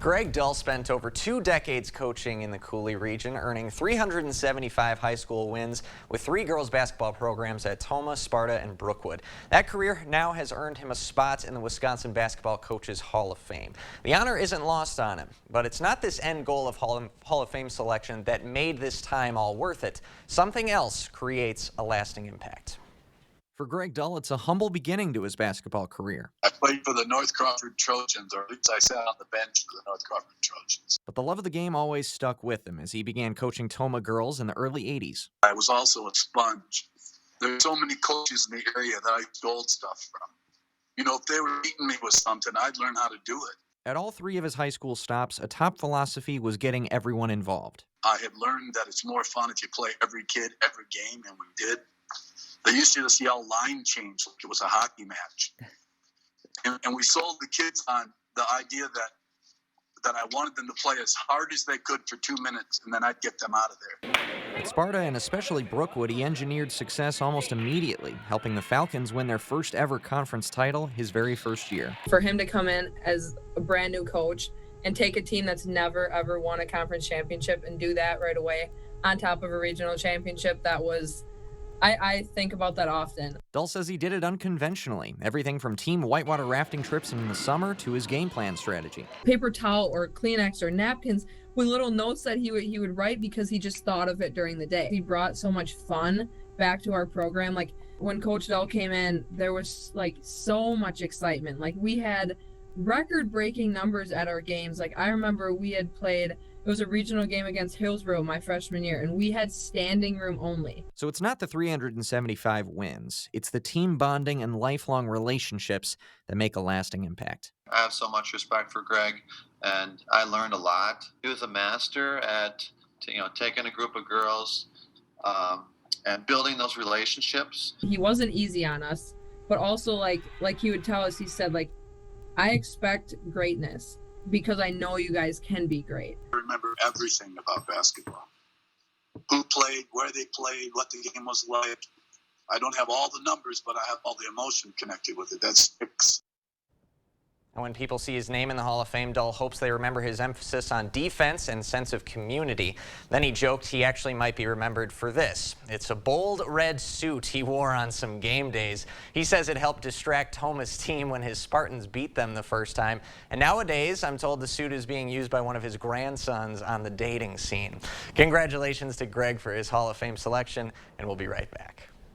Greg Dull spent over 2 decades coaching in the Coulee region, earning 375 high school wins with 3 girls basketball programs at Tomah, Sparta, and Brookwood. That career now has earned him a spot in the Wisconsin Basketball Coaches Hall of Fame. The honor isn't lost on him, but it's not this end goal of Hall of Fame selection that made this time all worth it. Something else creates a lasting impact. For Greg Dull, it's a humble beginning to his basketball career. I played for the North Crawford Trojans, or at least I sat on the bench for the North Crawford Trojans. But the love of the game always stuck with him as he began coaching Tomah girls in the early 80s. I was also a sponge. There's so many coaches in the area that I stole stuff from. You know, if they were beating me with something, I'd learn how to do it. At all 3 of his high school stops, a top philosophy was getting everyone involved. I had learned that it's more fun if you play every kid, every game, and we did. They used to just yell line change like it was a hockey match. And we sold the kids on the idea that I wanted them to play as hard as they could for 2 minutes, and then I'd get them out of there. At Sparta and especially Brookwood, he engineered success almost immediately, helping the Falcons win their first ever conference title his very first year. For him to come in as a brand new coach and take a team that's never ever won a conference championship and do that right away on top of a regional championship, that was... I think about that often. Dull says he did it unconventionally, everything from team whitewater rafting trips in the summer to his game plan strategy. Paper towel or Kleenex or napkins with little notes that he would write because he just thought of it during the day. He brought so much fun back to our program. Like when Coach Dull came in, there was like so much excitement. Like we had record-breaking numbers at our games. Like I remember we had played, it was a regional game against Hillsborough my freshman year, and we had standing room only. So it's not the 375 wins, it's the team bonding and lifelong relationships that make a lasting impact. I have so much respect for Greg, and I learned a lot. He was a master at taking a group of girls and building those relationships. He wasn't easy on us, but also like he would tell us, he said, like, I expect greatness because I know you guys can be great. I remember everything about basketball. Who played, where they played, what the game was like. I don't have all the numbers, but I have all the emotion connected with it. That sticks. And when people see his name in the Hall of Fame, Dull hopes they remember his emphasis on defense and sense of community. Then he joked he actually might be remembered for this. It's a bold red suit he wore on some game days. He says it helped distract Tomah's team when his Spartans beat them the first time. And nowadays, I'm told the suit is being used by one of his grandsons on the dating scene. Congratulations to Greg for his Hall of Fame selection, and we'll be right back.